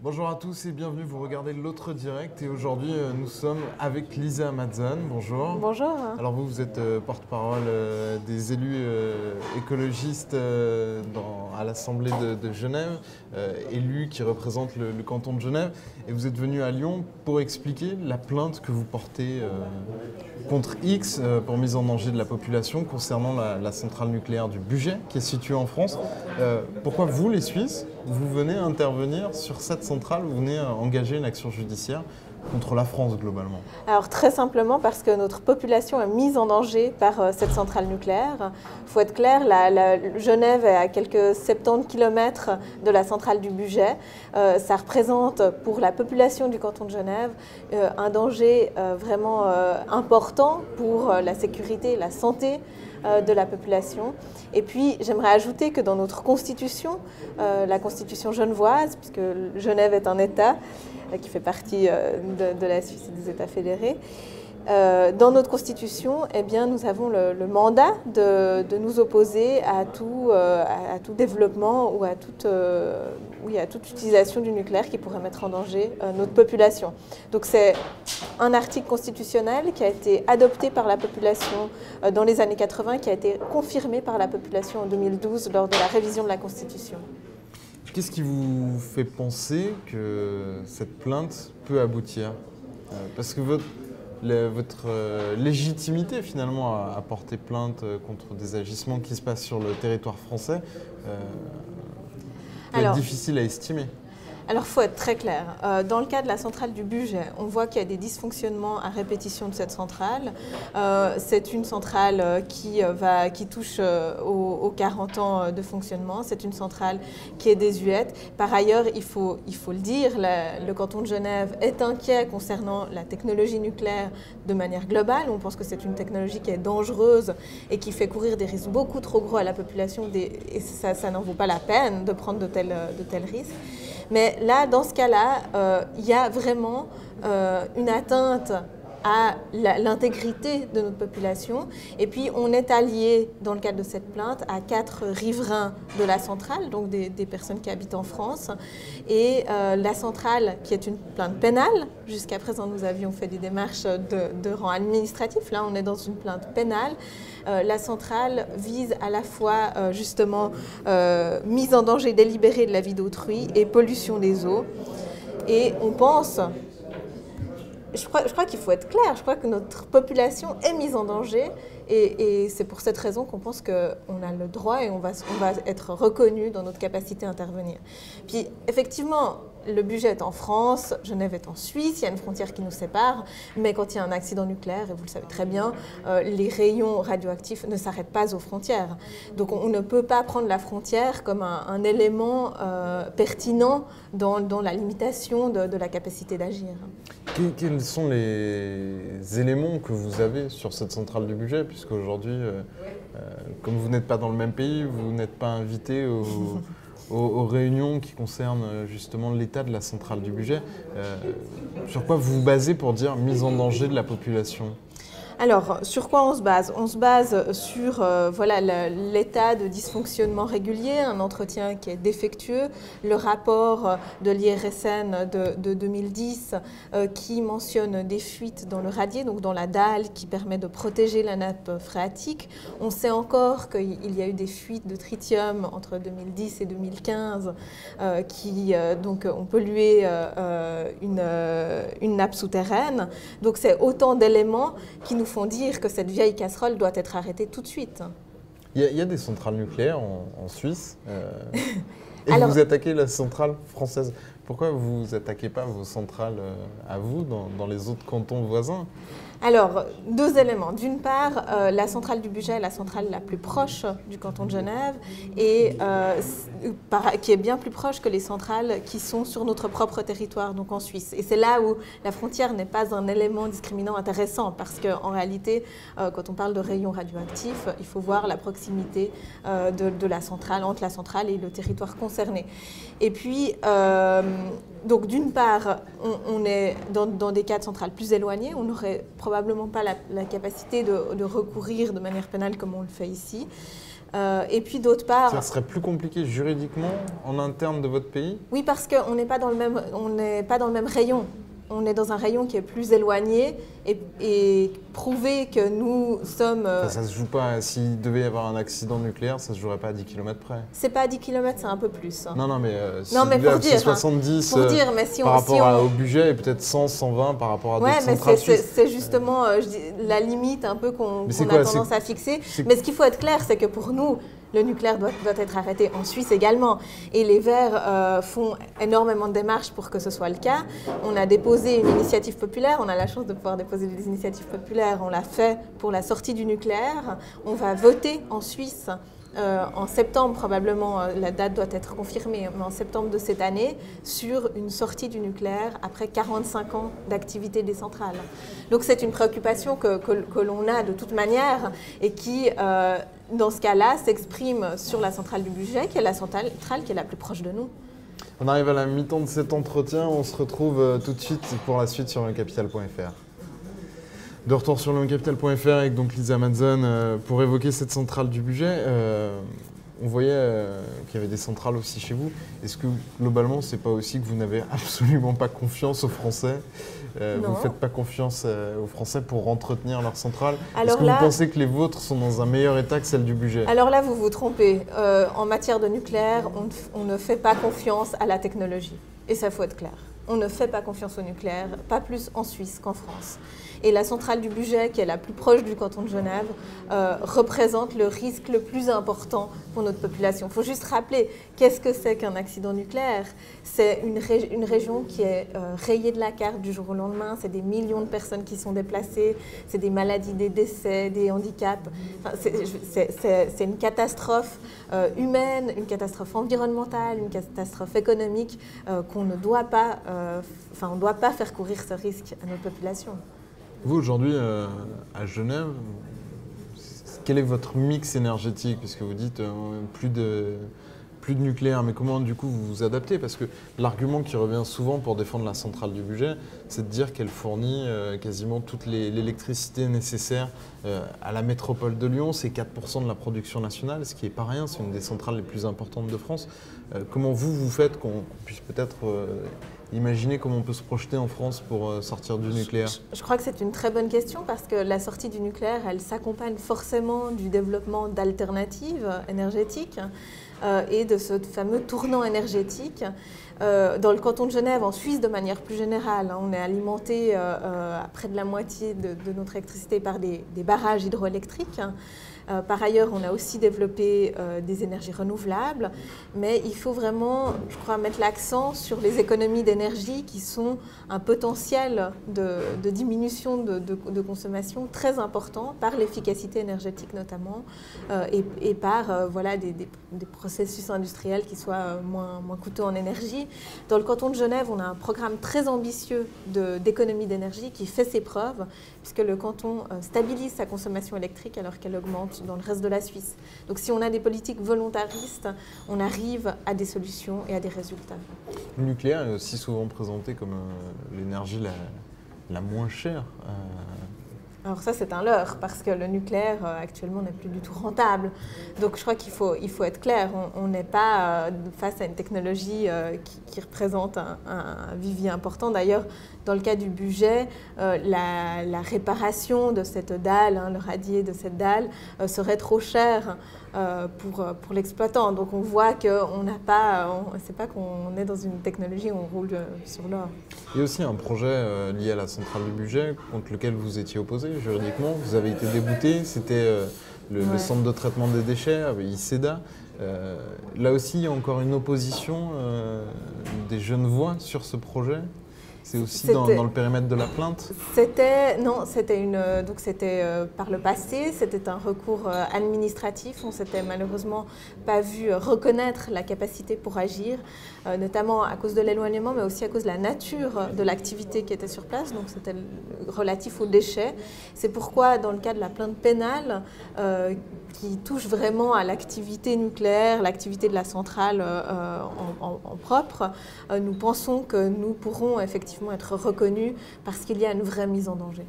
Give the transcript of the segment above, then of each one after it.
Bonjour à tous et bienvenue, vous regardez l'autre direct et aujourd'hui nous sommes avec Lisa Mazzan, bonjour. Bonjour. Alors vous êtes porte-parole des élus écologistes à l'Assemblée de Genève, élus qui représentent le canton de Genève et vous êtes venu à Lyon pour expliquer la plainte que vous portez contre X pour mise en danger de la population concernant la centrale nucléaire du Bugey qui est située en France. Pourquoi vous les Suisses, vous venez intervenir sur cette centrale, vous venez engager une action judiciaire contre la France globalement? Alors très simplement parce que notre population est mise en danger par cette centrale nucléaire. Il faut être clair, Genève est à quelques 70 km de la centrale du Bugey. Ça représente pour la population du canton de Genève un danger vraiment important pour la sécurité et la santé de la population. Et puis j'aimerais ajouter que dans notre constitution, la constitution genevoise, puisque Genève est un État qui fait partie de la Suisse et des États fédérés, dans notre constitution, eh bien, nous avons le mandat de nous opposer à tout développement ou à toute utilisation du nucléaire qui pourrait mettre en danger notre population. Donc c'est un article constitutionnel qui a été adopté par la population dans les années 80, qui a été confirmé par la population en 2012 lors de la révision de la Constitution. Qu'est-ce qui vous fait penser que cette plainte peut aboutir? Parce que votre légitimité finalement à porter plainte contre des agissements qui se passent sur le territoire français peut être difficile à estimer. Alors, il faut être très clair. Dans le cas de la centrale du Bugey, on voit qu'il y a des dysfonctionnements à répétition de cette centrale. C'est une centrale qui touche aux 40 ans de fonctionnement. C'est une centrale qui est désuète. Par ailleurs, il faut le dire, le canton de Genève est inquiet concernant la technologie nucléaire de manière globale. On pense que c'est une technologie qui est dangereuse et qui fait courir des risques beaucoup trop gros à la population. Et ça n'en vaut pas la peine de prendre de tels risques. Mais là, dans ce cas-là, il y a vraiment une atteinte à l'intégrité de notre population. Et puis, on est allié, dans le cadre de cette plainte, à 4 riverains de la centrale, donc des personnes qui habitent en France. Et la centrale, qui est une plainte pénale, jusqu'à présent, nous avions fait des démarches de rang administratif. Là, on est dans une plainte pénale. La centrale vise à la fois, justement, mise en danger délibérée de la vie d'autrui et pollution des eaux. Et on pense... Je crois qu'il faut être clair, je crois que notre population est mise en danger et c'est pour cette raison qu'on pense qu'on a le droit et on va être reconnu dans notre capacité à intervenir. Puis effectivement, le Bugey est en France, Genève est en Suisse, il y a une frontière qui nous sépare, mais quand il y a un accident nucléaire, et vous le savez très bien, les rayons radioactifs ne s'arrêtent pas aux frontières. Donc on ne peut pas prendre la frontière comme un élément pertinent dans la limitation de la capacité d'agir. Quels sont les éléments que vous avez sur cette centrale du Bugey, puisque aujourd'hui, comme vous n'êtes pas dans le même pays, vous n'êtes pas invité aux réunions qui concernent justement l'état de la centrale du Bugey. Sur quoi vous vous basez pour dire mise en danger de la population ? Alors, sur quoi on se base? On se base sur l'état de dysfonctionnement régulier, un entretien qui est défectueux, le rapport de l'IRSN de 2010 qui mentionne des fuites dans le radier, donc dans la dalle qui permet de protéger la nappe phréatique. On sait encore qu'il y a eu des fuites de tritium entre 2010 et 2015 qui donc ont pollué une nappe souterraine. Donc c'est autant d'éléments qui nous font dire que cette vieille casserole doit être arrêtée tout de suite. Il y a des centrales nucléaires en Suisse et Alors, vous attaquez la centrale française. Pourquoi vous n'attaquez pas vos centrales à vous dans les autres cantons voisins ? Alors, 2 éléments. D'une part, la centrale du Bugey est la centrale la plus proche du canton de Genève et qui est bien plus proche que les centrales qui sont sur notre propre territoire, donc en Suisse. Et c'est là où la frontière n'est pas un élément discriminant intéressant parce qu'en réalité, quand on parle de rayons radioactifs, il faut voir la proximité de la centrale, entre la centrale et le territoire concerné. Et puis, donc d'une part, on est dans des cas de centrales plus éloignés, on n'aurait probablement pas la capacité de recourir de manière pénale comme on le fait ici. Et puis d'autre part… Ça serait plus compliqué juridiquement en interne de votre pays? Oui, parce qu'on n'est pas dans le même rayon. On est dans un rayon qui est plus éloigné et prouver que nous sommes… Ça ne se joue pas, s'il devait y avoir un accident nucléaire, ça ne se jouerait pas à 10 km près. C'est pas à 10 km, c'est un peu plus. Non, mais, non, mais pour dire, 70 mais si par rapport au budget et peut-être 100, 120 par rapport à d'autres centrales suisses. C'est justement la limite un peu qu'on a tendance à fixer. Mais ce qu'il faut être clair, c'est que pour nous, le nucléaire doit être arrêté en Suisse également. Et les Verts font énormément de démarches pour que ce soit le cas. On a déposé une initiative populaire. On a la chance de pouvoir déposer des initiatives populaires. On l'a fait pour la sortie du nucléaire. On va voter en Suisse en septembre, probablement, la date doit être confirmée, mais en septembre de cette année, sur une sortie du nucléaire après 45 ans d'activité des centrales. Donc c'est une préoccupation que l'on a de toute manière et qui… dans ce cas-là, s'exprime sur la centrale du budget, qui est la centrale qui est la plus proche de nous. On arrive à la mi-temps de cet entretien. On se retrouve tout de suite pour la suite sur lecapital.fr. De retour sur lecapital.fr avec donc Lisa Manzon pour évoquer cette centrale du budget. On voyait qu'il y avait des centrales aussi chez vous. Est-ce que globalement, c'est pas aussi que vous n'avez absolument pas confiance aux Français? Vous ne faites pas confiance aux Français pour entretenir leurs centrales? Est-ce que vous pensez que les vôtres sont dans un meilleur état que celles du budget? Alors là, vous vous trompez. En matière de nucléaire, on ne fait pas confiance à la technologie. Et ça, faut être clair. On ne fait pas confiance au nucléaire, pas plus en Suisse qu'en France. Et la centrale du budget, qui est la plus proche du canton de Genève, représente le risque le plus important pour notre population. Il faut juste rappeler, qu'est-ce que c'est qu'un accident nucléaire? C'est une région qui est rayée de la carte du jour au lendemain. C'est des millions de personnes qui sont déplacées. C'est des maladies, des décès, des handicaps. Enfin, c'est une catastrophe humaine, une catastrophe environnementale, une catastrophe économique qu'on ne doit pas, on ne doit pas faire courir ce risque à notre population. Vous, aujourd'hui, à Genève, quel est votre mix énergétique? Parce que vous dites plus de nucléaire, mais comment du coup vous vous adaptez? Parce que l'argument qui revient souvent pour défendre la centrale du budget, c'est de dire qu'elle fournit quasiment toute l'électricité nécessaire à la métropole de Lyon. C'est 4% de la production nationale, ce qui n'est pas rien, c'est une des centrales les plus importantes de France. Comment vous faites qu'on puisse peut-être imaginer comment on peut se projeter en France pour sortir du nucléaire? Je crois que c'est une très bonne question parce que la sortie du nucléaire, elle s'accompagne forcément du développement d'alternatives énergétiques et de ce fameux tournant énergétique. Dans le canton de Genève, en Suisse de manière plus générale, on est alimenté à près de la moitié de notre électricité par des barrages hydroélectriques. Par ailleurs, on a aussi développé des énergies renouvelables, mais il faut vraiment, je crois, mettre l'accent sur les économies d'énergie qui sont un potentiel de diminution de consommation très important par l'efficacité énergétique notamment et par des processus industriels qui soient moins coûteux en énergie. Dans le canton de Genève, on a un programme très ambitieux d'économie d'énergie qui fait ses preuves, puisque le canton stabilise sa consommation électrique alors qu'elle augmente dans le reste de la Suisse. Donc si on a des politiques volontaristes, on arrive à des solutions et à des résultats. Le nucléaire est aussi souvent présenté comme l'énergie la moins chère. Alors ça, c'est un leurre, parce que le nucléaire, actuellement, n'est plus du tout rentable. Donc je crois qu'il faut être clair. On n'est pas face à une technologie qui représente un vivier important. D'ailleurs, dans le cas du budget, la réparation de cette dalle, le radier de cette dalle, serait trop cher pour l'exploitant. Donc on voit qu'on n'a pas, c'est pas qu'on est dans une technologie où on roule sur l'or. Il y a aussi un projet lié à la centrale du budget contre lequel vous étiez opposé juridiquement. Vous avez été débouté. C'était le centre de traitement des déchets, ICEDA. Là aussi, il y a encore une opposition des Genevois sur ce projet. C'est aussi dans le périmètre de la plainte? C'était par le passé, c'était un recours administratif. On ne s'était malheureusement pas vu reconnaître la capacité pour agir, notamment à cause de l'éloignement, mais aussi à cause de la nature de l'activité qui était sur place. Donc c'était relatif aux déchets. C'est pourquoi, dans le cas de la plainte pénale, qui touche vraiment à l'activité nucléaire, l'activité de la centrale en propre, nous pensons que nous pourrons effectivement être reconnus parce qu'il y a une vraie mise en danger.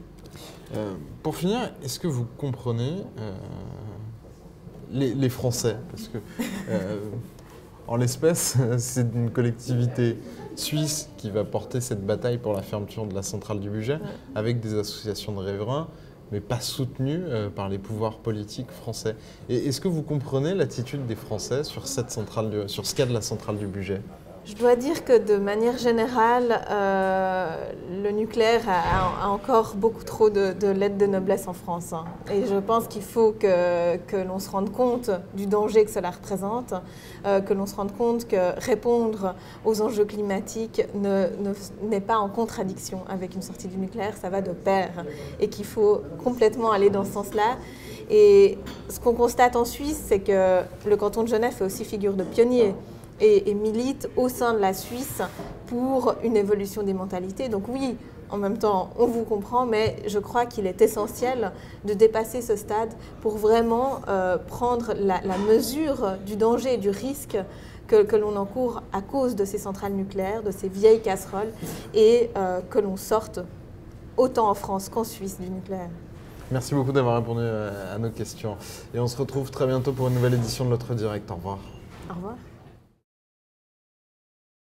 Pour finir, est-ce que vous comprenez les Français, parce que en l'espèce, c'est une collectivité suisse qui va porter cette bataille pour la fermeture de la centrale du Bugey, avec des associations de riverains, mais pas soutenues par les pouvoirs politiques français. Et est-ce que vous comprenez l'attitude des Français sur cette centrale, sur ce cas de la centrale du Bugey? Je dois dire que de manière générale, le nucléaire a encore beaucoup trop de lettres de noblesse en France. Et je pense qu'il faut que l'on se rende compte du danger que cela représente, que l'on se rende compte que répondre aux enjeux climatiques n'est pas en contradiction avec une sortie du nucléaire, ça va de pair. Et qu'il faut complètement aller dans ce sens-là. Et ce qu'on constate en Suisse, c'est que le canton de Genève fait aussi figure de pionnier. Et milite au sein de la Suisse pour une évolution des mentalités. Donc oui, en même temps, on vous comprend, mais je crois qu'il est essentiel de dépasser ce stade pour vraiment prendre la mesure du danger et du risque que l'on encourt à cause de ces centrales nucléaires, de ces vieilles casseroles, et que l'on sorte autant en France qu'en Suisse du nucléaire. Merci beaucoup d'avoir répondu à nos questions. Et on se retrouve très bientôt pour une nouvelle édition de L'Autre Direct. Au revoir. Au revoir.